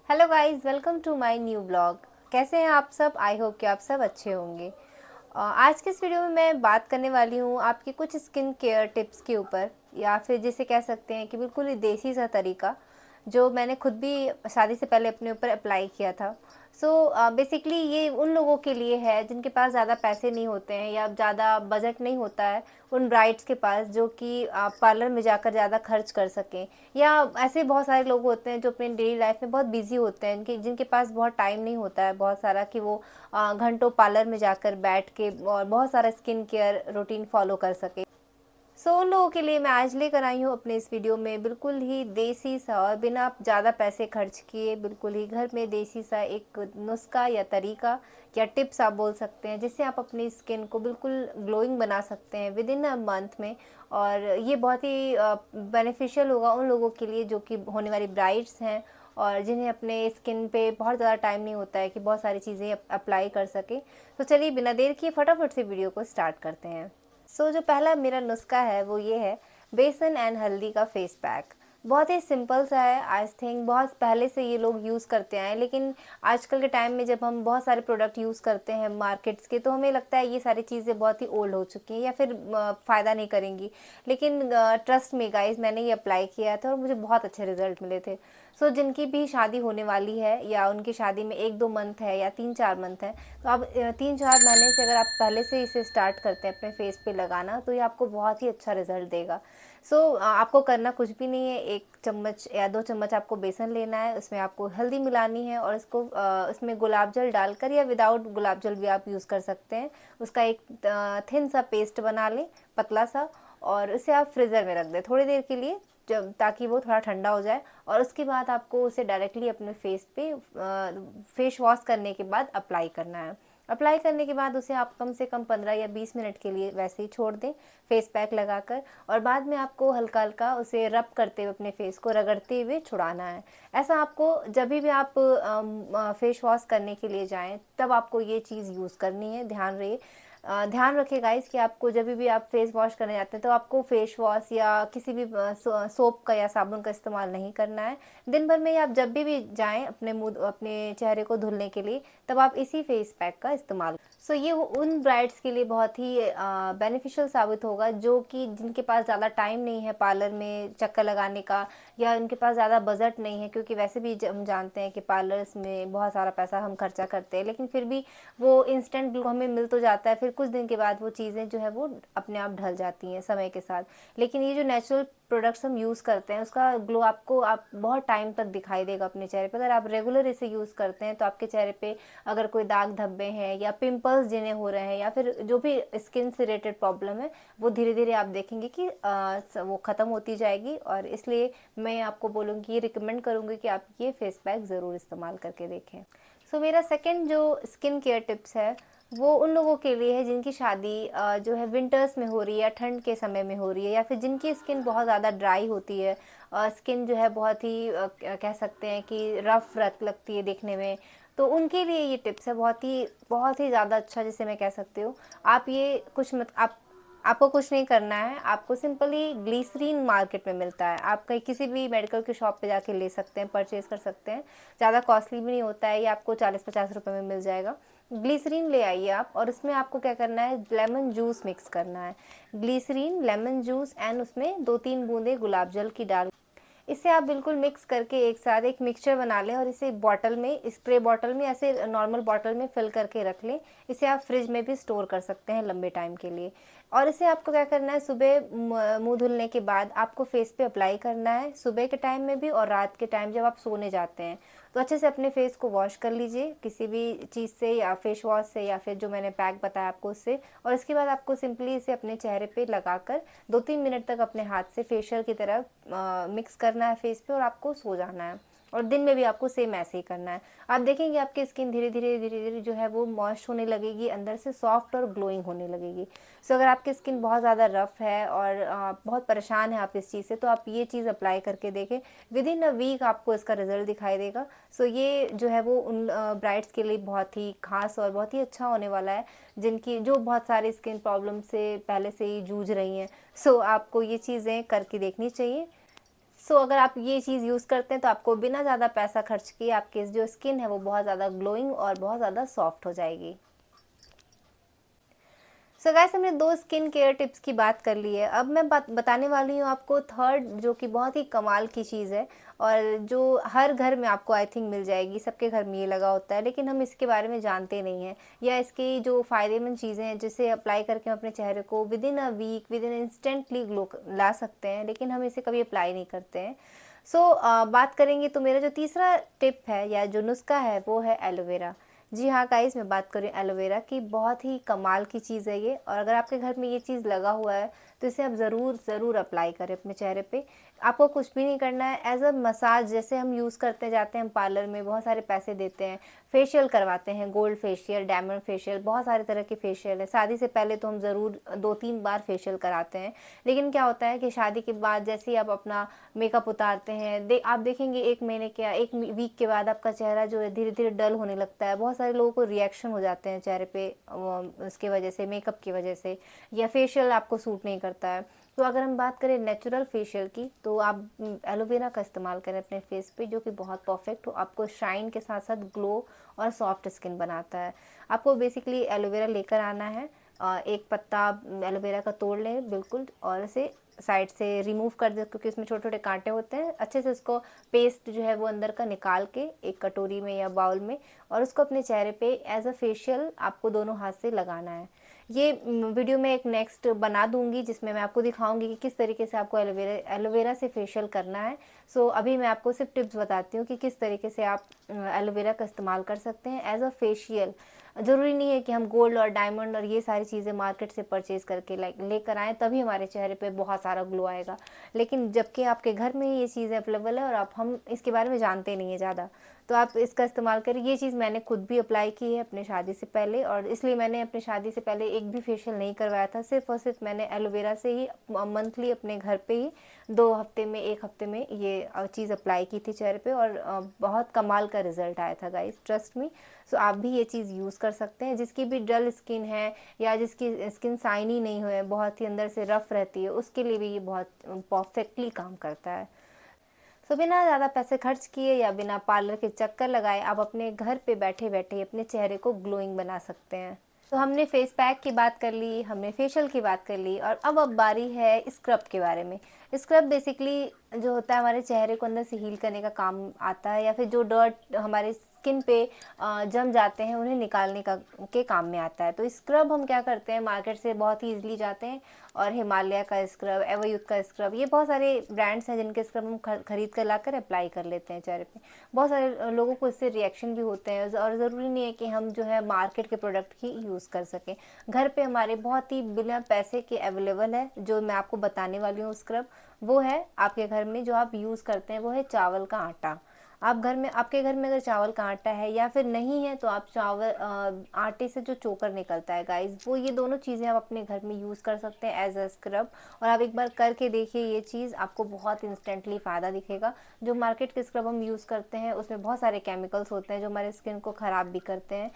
Hello guys, welcome to my new blog. कैसे हैं आप सब? आई होप कि आप सब अच्छे होंगे। आज के इस वीडियो में मैं बात करने वाली हूँ आपकी कुछ स्किन केयर टिप्स के ऊपर, या फिर जिसे कह सकते हैं कि बिल्कुल ही देसी सा तरीका जो मैंने खुद भी शादी से पहले अपने ऊपर अप्लाई किया था। सो बेसिकली ये उन लोगों के लिए है जिनके पास ज़्यादा पैसे नहीं होते हैं या ज़्यादा बजट नहीं होता है उन ब्राइड्स के पास, जो कि पार्लर में जाकर ज़्यादा खर्च कर सकें। या ऐसे बहुत सारे लोग होते हैं जो अपनी डेली लाइफ में बहुत बिजी होते हैं, जिनके पास बहुत टाइम नहीं होता है बहुत सारा कि वो घंटों पार्लर में जाकर बैठ के और बहुत सारा स्किन केयर रूटीन फॉलो कर सके। उन लोगों के लिए मैं आज लेकर आई हूँ अपने इस वीडियो में बिल्कुल ही देसी सा और बिना ज़्यादा पैसे खर्च किए बिल्कुल ही घर में देसी सा एक नुस्खा या तरीका या टिप्स आप बोल सकते हैं, जिससे आप अपनी स्किन को बिल्कुल ग्लोइंग बना सकते हैं विद इन अ मंथ में। और ये बहुत ही बेनिफिशियल होगा उन लोगों के लिए जो कि होने वाली ब्राइड्स हैं और जिन्हें अपने स्किन पे बहुत ज़्यादा टाइम नहीं होता है कि बहुत सारी चीज़ें अप्लाई कर सकें। तो चलिए बिना देर किए फटाफट से वीडियो को स्टार्ट करते हैं। जो पहला मेरा नुस्खा है वो ये है बेसन एंड हल्दी का फेस पैक। बहुत ही सिंपल सा है, आई थिंक बहुत पहले से ये लोग यूज़ करते आए हैं, लेकिन आजकल के टाइम में जब हम बहुत सारे प्रोडक्ट यूज़ करते हैं मार्केट्स के, तो हमें लगता है ये सारी चीज़ें बहुत ही ओल्ड हो चुकी हैं या फिर फ़ायदा नहीं करेंगी। लेकिन ट्रस्ट मी गाइस, मैंने ये अप्लाई किया था और मुझे बहुत अच्छे रिजल्ट मिले थे। जिनकी भी शादी होने वाली है या उनकी शादी में 1-2 मंथ है या 3-4 मंथ है, तो आप 3-4 महीने से अगर आप पहले से इसे स्टार्ट करते हैं अपने फेस पे लगाना, तो ये आपको बहुत ही अच्छा रिजल्ट देगा। आपको करना कुछ भी नहीं है, 1 चम्मच या 2 चम्मच आपको बेसन लेना है, उसमें आपको हल्दी मिलानी है और इसको उसमें गुलाब जल डालकर या विदाउट गुलाब जल भी आप यूज़ कर सकते हैं। उसका एक थिन सा पेस्ट बना लें, पतला सा, और उसे आप फ्रीज़र में रख दें थोड़ी देर के लिए, जब ताकि वो थोड़ा ठंडा हो जाए। और उसके बाद आपको उसे डायरेक्टली अपने फेस पे फेस वॉश करने के बाद अप्लाई करना है। अप्लाई करने के बाद उसे आप कम से कम 15 या 20 मिनट के लिए वैसे ही छोड़ दें फेस पैक लगाकर, और बाद में आपको हल्का हल्का उसे रब करते हुए अपने फेस को रगड़ते हुए छुड़ाना है। ऐसा आपको जब भी आप फेस वॉश करने के लिए जाएं तब आपको ये चीज़ यूज़ करनी है। ध्यान रखिए गाइस कि आपको जब भी आप फेस वॉश करने जाते हैं तो आपको फेस वॉश या किसी भी सोप का या साबुन का इस्तेमाल नहीं करना है। दिन भर में आप जब भी जाएं अपने मुंह अपने चेहरे को धुलने के लिए, तब आप इसी फेस पैक का इस्तेमाल। ये उन ब्राइड्स के लिए बहुत ही बेनिफिशियल साबित होगा जो कि जिनके पास ज़्यादा टाइम नहीं है पार्लर में चक्कर लगाने का, या उनके पास ज़्यादा बजट नहीं है, क्योंकि वैसे भी हम जानते हैं कि पार्लर्स में बहुत सारा पैसा हम खर्चा करते हैं, लेकिन फिर भी वो इंस्टेंट ग्लो हमें मिल तो जाता है, फिर कुछ दिन के बाद वो चीज़ें जो है वो अपने आप ढल जाती हैं समय के साथ। लेकिन ये जो नेचुरल प्रोडक्ट्स हम यूज़ करते हैं उसका ग्लो आपको आप बहुत टाइम तक दिखाई देगा अपने चेहरे पे। अगर आप रेगुलर इसे यूज़ करते हैं तो आपके चेहरे पे अगर कोई दाग धब्बे हैं या पिंपल्स जिन्हें हो रहे हैं या फिर जो भी स्किन से रिलेटेड प्रॉब्लम है, वो धीरे धीरे आप देखेंगे कि वो ख़त्म होती जाएगी। और इसलिए मैं आपको बोलूँगी, ये रिकमेंड करूँगी कि आप ये फेस पैक ज़रूर इस्तेमाल करके देखें। मेरा सेकंड जो स्किन केयर टिप्स है वो उन लोगों के लिए है जिनकी शादी जो है विंटर्स में हो रही है या ठंड के समय में हो रही है, या फिर जिनकी स्किन बहुत ज़्यादा ड्राई होती है, स्किन जो है बहुत ही कह सकते हैं कि रफ रख लगती है देखने में। तो उनके लिए ये टिप्स है बहुत ही ज़्यादा अच्छा, जिसे मैं कह सकती हूँ। आप ये कुछ मत आप आपको कुछ नहीं करना है, आपको सिंपली ग्लिसरीन मार्केट में मिलता है, आप कहीं किसी भी मेडिकल की शॉप पे जाके ले सकते हैं, परचेज़ कर सकते हैं। ज़्यादा कॉस्टली भी नहीं होता है, ये आपको 40-50 रुपए में मिल जाएगा। ग्लिसरीन ले आइए आप, और उसमें आपको क्या करना है, लेमन जूस मिक्स करना है। ग्लिसरीन, लेमन जूस एंड उसमें 2-3 बूंदे गुलाब जल की डाल, इसे आप बिल्कुल मिक्स करके एक साथ एक मिक्सचर बना लें और इसे बॉटल में, स्प्रे बॉटल में, ऐसे नॉर्मल बॉटल में फिल करके रख लें। इसे आप फ्रिज में भी स्टोर कर सकते हैं लंबे टाइम के लिए। और इसे आपको क्या करना है, सुबह मुंह धुलने के बाद आपको फेस पे अप्लाई करना है, सुबह के टाइम में भी और रात के टाइम जब आप सोने जाते हैं। तो अच्छे से अपने फेस को वॉश कर लीजिए किसी भी चीज़ से, या फेस वॉश से, या फिर जो मैंने पैक बताया आपको उससे। और इसके बाद आपको सिंपली इसे अपने चेहरे पे लगाकर 2-3 मिनट तक अपने हाथ से फेशियल की तरह मिक्स करना है फेस पे, और आपको सो जाना है। और दिन में भी आपको सेम ऐसे ही करना है। आप देखेंगे आपकी स्किन धीरे धीरे जो है वो मॉइस्ट होने लगेगी, अंदर से सॉफ्ट और ग्लोइंग होने लगेगी। अगर आपकी स्किन बहुत ज़्यादा रफ़ है और बहुत परेशान है आप इस चीज़ से, तो आप ये चीज़ अप्लाई करके देखें, विद इन अ वीक आपको इसका रिजल्ट दिखाई देगा। ये जो है वो उन ब्राइड्स के लिए बहुत ही खास और बहुत ही अच्छा होने वाला है जिनकी जो बहुत सारी स्किन प्रॉब्लम से पहले से ही जूझ रही हैं। आपको ये चीज़ें करके देखनी चाहिए। सो अगर आप ये चीज़ यूज़ करते हैं तो आपको बिना ज़्यादा पैसा खर्च किए आपकी जो स्किन है वो बहुत ज़्यादा ग्लोइंग और बहुत ज़्यादा सॉफ्ट हो जाएगी। सो गाइस, हमने 2 स्किन केयर टिप्स की बात कर ली है। अब मैं बताने वाली हूँ आपको थर्ड, जो कि बहुत ही कमाल की चीज़ है और जो हर घर में आपको आई थिंक मिल जाएगी। सबके घर में ये लगा होता है, लेकिन हम इसके बारे में जानते नहीं हैं, या इसकी जो फ़ायदेमंद चीज़ें हैं जिसे अप्लाई करके हम अपने चेहरे को within a week, within instantly glow ला सकते हैं, लेकिन हम इसे कभी अप्लाई नहीं करते हैं। बात करेंगे तो मेरा जो तीसरा टिप है या जो नुस्खा है वो है एलोवेरा। जी हाँ गाइस, मैं बात कर रही हूँ एलोवेरा की। बहुत ही कमाल की चीज़ है ये, और अगर आपके घर में ये चीज़ लगा हुआ है तो इसे आप ज़रूर अप्लाई करें अपने चेहरे पे। आपको कुछ भी नहीं करना है, एज अ मसाज जैसे हम यूज़ करते जाते हैं। हम पार्लर में बहुत सारे पैसे देते हैं, फेशियल करवाते हैं, गोल्ड फेशियल, डायमंड फेशियल, बहुत सारे तरह के फेशियल है। शादी से पहले तो हम ज़रूर 2-3 बार फेशियल कराते हैं, लेकिन क्या होता है कि शादी के बाद जैसे ही आप अपना मेकअप उतारते हैं, आप देखेंगे 1 महीने के या 1 वीक के बाद आपका चेहरा जो है धीरे-धीरे डल होने लगता है। बहुत सारे लोगों को रिएक्शन हो जाते हैं चेहरे पे उसकी वजह से, मेकअप की वजह से, या फेशियल आपको सूट नहीं करता है। तो अगर हम बात करें नेचुरल फेशियल की, तो आप एलोवेरा का इस्तेमाल करें अपने फेस पे, जो कि बहुत परफेक्ट हो, आपको शाइन के साथ साथ ग्लो और सॉफ्ट स्किन बनाता है। आपको बेसिकली एलोवेरा लेकर आना है, एक पत्ता एलोवेरा का तोड़ लें बिल्कुल, और इसे साइड से रिमूव कर दें, क्योंकि इसमें छोटे-छोटे काँटे होते हैं। अच्छे से उसको पेस्ट जो है वो अंदर का निकाल के एक कटोरी में या बाउल में, और उसको अपने चेहरे पे एज अ फेशियल आपको दोनों हाथ से लगाना है। ये वीडियो में एक नेक्स्ट बना दूंगी जिसमें मैं आपको दिखाऊंगी कि किस तरीके से आपको एलोवेरा से फेशियल करना है। अभी मैं आपको सिर्फ टिप्स बताती हूँ कि किस तरीके से आप एलोवेरा का इस्तेमाल कर सकते हैं एज अ फेशियल। ज़रूरी नहीं है कि हम गोल्ड और डायमंड और ये सारी चीज़ें मार्केट से परचेज़ करके लेकर आएँ तभी हमारे चेहरे पे बहुत सारा ग्लो आएगा, लेकिन जबकि आपके घर में ही ये चीज़ें अवेलेबल है और हम इसके बारे में जानते नहीं हैं ज़्यादा, तो आप इसका इस्तेमाल करें। ये चीज़ मैंने खुद भी अप्लाई की है अपने शादी से पहले, और इसलिए मैंने अपनी शादी से पहले एक भी फेशियल नहीं करवाया था। सिर्फ़ और सिर्फ मैंने एलोवेरा से ही मंथली अपने घर पे ही 2 हफ्ते में, 1 हफ्ते में ये चीज़ अप्लाई की थी चेहरे पे, और बहुत कमाल का रिज़ल्ट आया था गाइस, ट्रस्ट मी। आप भी ये चीज़ यूज़ कर सकते हैं। जिसकी भी डल स्किन है या जिसकी स्किन शाइनी नहीं है, बहुत ही अंदर से रफ़ रहती है, उसके लिए भी ये बहुत परफेक्टली काम करता है। बिना ज़्यादा पैसे खर्च किए या बिना पार्लर के चक्कर लगाए आप अपने घर पे बैठे बैठे अपने चेहरे को ग्लोइंग बना सकते हैं। हमने फेस पैक की बात कर ली, हमने फेशियल की बात कर ली, और अब बारी है स्क्रब के बारे में। स्क्रब बेसिकली जो होता है हमारे चेहरे को अंदर से हील करने का काम आता है, या फिर जो डर्ट हमारे स्किन पे जम जाते हैं उन्हें निकालने का के काम में आता है। तो स्क्रब हम क्या करते हैं, मार्केट से बहुत ही ईजिली जाते हैं और हिमालय का स्क्रब, एवोयूथ का स्क्रब, ये बहुत सारे ब्रांड्स हैं जिनके स्क्रब हम खरीद कर लाकर अप्लाई कर लेते हैं चेहरे पे। बहुत सारे लोगों को इससे रिएक्शन भी होते हैं, और ज़रूरी नहीं है कि हम जो है मार्केट के प्रोडक्ट ही यूज़ कर सकें। घर पे हमारे बहुत ही बिना पैसे के अवेलेबल है, जो मैं आपको बताने वाली हूँ स्क्रब, वो है आपके घर में जो आप यूज़ करते हैं, वो है चावल का आटा। आपके घर में अगर चावल का आटा है या फिर नहीं है, तो आप आटे से जो चोकर निकलता है गाइस, वो ये दोनों चीज़ें आप अपने घर में यूज़ कर सकते हैं एज अ स्क्रब। और आप एक बार करके देखिए, ये चीज़ आपको बहुत इंस्टेंटली फ़ायदा दिखेगा। जो मार्केट के स्क्रब हम यूज़ करते हैं उसमें बहुत सारे केमिकल्स होते हैं जो हमारे स्किन को ख़राब भी करते हैं।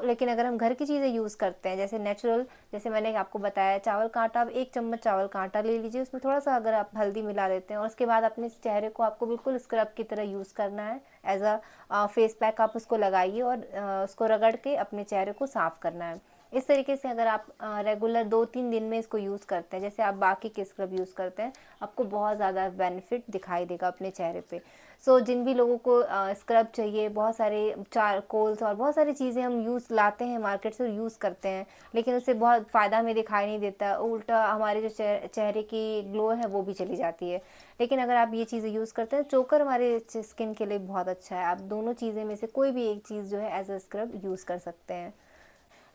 लेकिन अगर हम घर की चीज़ें यूज़ करते हैं, जैसे नेचुरल, जैसे मैंने आपको बताया चावल का आटा, आप 1 चम्मच चावल का आटा ले लीजिए, उसमें थोड़ा सा अगर आप हल्दी मिला देते हैं, और उसके बाद अपने चेहरे को आपको बिल्कुल स्क्रब की तरह यूज़ करना है एज अ फेस पैक। आप उसको लगाइए और उसको रगड़ के अपने चेहरे को साफ़ करना है। इस तरीके से अगर आप रेगुलर 2-3 दिन में इसको यूज़ करते हैं, जैसे आप बाकी के स्क्रब यूज़ करते हैं, आपको बहुत ज़्यादा बेनिफिट दिखाई देगा अपने चेहरे पे। जिन भी लोगों को स्क्रब चाहिए, बहुत सारे चारकोल्स और बहुत सारी चीज़ें हम लाते हैं मार्केट से, यूज़ करते हैं, लेकिन उससे बहुत फ़ायदा हमें दिखाई नहीं देता, उल्टा हमारे जो चेहरे की ग्लो है वो भी चली जाती है। लेकिन अगर आप ये चीज़ें यूज़ करते हैं, चोकर हमारे स्किन के लिए बहुत अच्छा है। आप दोनों चीज़ें में से कोई भी एक चीज़ जो है एज अ स्क्रब यूज़ कर सकते हैं।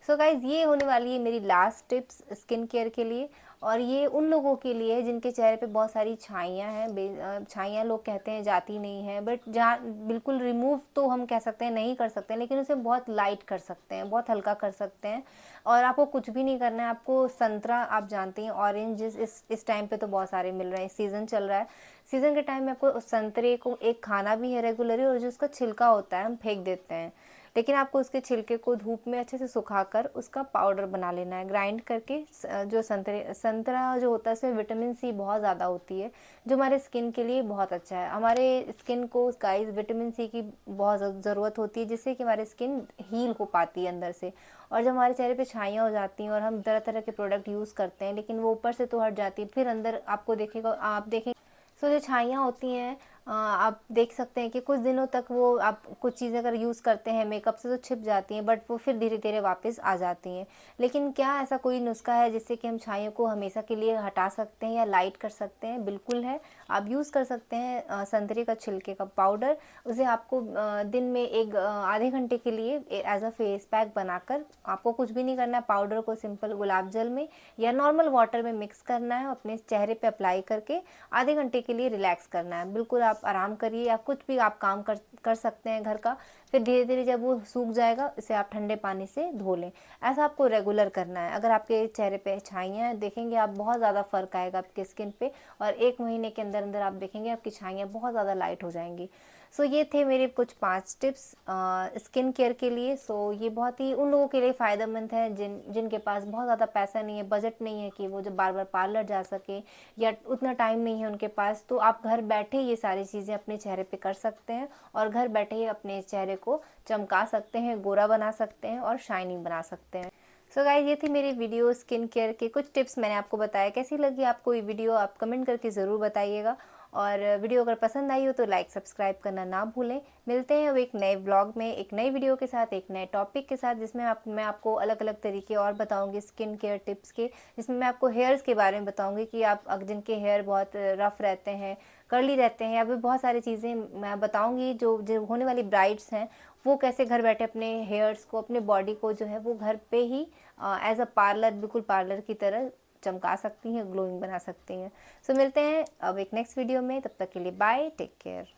गाइज़, ये होने वाली है मेरी लास्ट टिप्स स्किन केयर के लिए, और ये उन लोगों के लिए है जिनके चेहरे पे बहुत सारी छाइयाँ हैं। छाइयाँ लोग कहते हैं जाती नहीं है, बट जहाँ बिल्कुल रिमूव तो हम कह सकते हैं नहीं कर सकते, लेकिन उसे बहुत लाइट कर सकते हैं, बहुत हल्का कर सकते हैं। और आपको कुछ भी नहीं करना है। आपको संतरा, आप जानते हैं ऑरेंज इस टाइम पे तो बहुत सारे मिल रहे हैं, सीज़न चल रहा है। सीज़न के टाइम में आपको संतरे को एक खाना भी है रेगुलरली, और जो उसका छिलका होता है हम फेंक देते हैं। लेकिन आपको उसके छिलके को धूप में अच्छे से सुखाकर उसका पाउडर बना लेना है, ग्राइंड करके। जो संतरा जो होता है उसमें विटामिन सी बहुत ज़्यादा होती है, जो हमारे स्किन के लिए बहुत अच्छा है। हमारे स्किन को गाइस विटामिन सी की बहुत ज़रूरत होती है, जिससे कि हमारी स्किन हील हो पाती है अंदर से। और जब हमारे चेहरे पे छाइयाँ हो जाती हैं और हम तरह तरह के प्रोडक्ट यूज़ करते हैं, लेकिन वो ऊपर से तो हट जाती है, फिर अंदर आप देखें सो जो छाइयाँ होती हैं, आप देख सकते हैं कि कुछ दिनों तक वो आप कुछ चीज़ें अगर यूज़ करते हैं मेकअप से तो छिप जाती हैं, बट वो फिर धीरे धीरे वापस आ जाती हैं। लेकिन क्या ऐसा कोई नुस्खा है जिससे कि हम छाइयों को हमेशा के लिए हटा सकते हैं या लाइट कर सकते हैं? बिल्कुल है। आप यूज़ कर सकते हैं संतरे का छिलके का पाउडर। उसे आपको दिन में एक आधे घंटे के लिए एज अ फेस पैक बनाकर, आपको कुछ भी नहीं करना है, पाउडर को सिंपल गुलाब जल में या नॉर्मल वाटर में मिक्स करना है, अपने चेहरे पे अप्लाई करके आधे घंटे के लिए रिलैक्स करना है। बिल्कुल आप आराम करिए, या कुछ भी आप काम कर सकते हैं घर का। फिर धीरे धीरे जब वो सूख जाएगा, इसे आप ठंडे पानी से धो लें। ऐसा आपको रेगुलर करना है। अगर आपके चेहरे पे छाइयाँ हैं, देखेंगे आप बहुत ज़्यादा फ़र्क आएगा आपके स्किन पे, और 1 महीने के अंदर अंदर आप देखेंगे आपकी छाइयाँ बहुत ज़्यादा लाइट हो जाएंगी। सो ये थे मेरे कुछ 5 टिप्स स्किन केयर के लिए। सो ये बहुत ही उन लोगों के लिए फ़ायदेमंद है जिनके पास बहुत ज़्यादा पैसा नहीं है, बजट नहीं है कि वो जब बार बार पार्लर जा सके, या उतना टाइम नहीं है उनके पास। तो आप घर बैठे ये सारी चीज़ें अपने चेहरे पे कर सकते हैं, और घर बैठे ही अपने चेहरे को चमका सकते हैं, गोरा बना सकते हैं और शाइनिंग बना सकते हैं। सो गाइस, ये थी मेरी वीडियो स्किन केयर के कुछ टिप्स मैंने आपको बताया। कैसी लगी आपको ये वीडियो आप कमेंट करके ज़रूर बताइएगा, और वीडियो अगर पसंद आई हो तो लाइक सब्सक्राइब करना ना भूलें। मिलते हैं अब एक नए व्लॉग में, एक नई वीडियो के साथ, एक नए टॉपिक के साथ, जिसमें मैं आपको अलग अलग तरीके और बताऊंगी स्किन केयर टिप्स के, जिसमें मैं आपको हेयर्स के बारे में बताऊंगी कि आप जिनके हेयर बहुत रफ़ रहते हैं, कर्ली रहते हैं, या फिर बहुत सारी चीज़ें मैं बताऊंगी जो होने वाली ब्राइड्स हैं वो कैसे घर बैठे अपने हेयर्स को, अपने बॉडी को जो है वो घर पे ही एज अ पार्लर, बिल्कुल पार्लर की तरह चमका सकती हैं, ग्लोइंग बना सकती हैं। सो मिलते हैं अब एक नेक्स्ट वीडियो में, तब तक के लिए बाय, टेक केयर।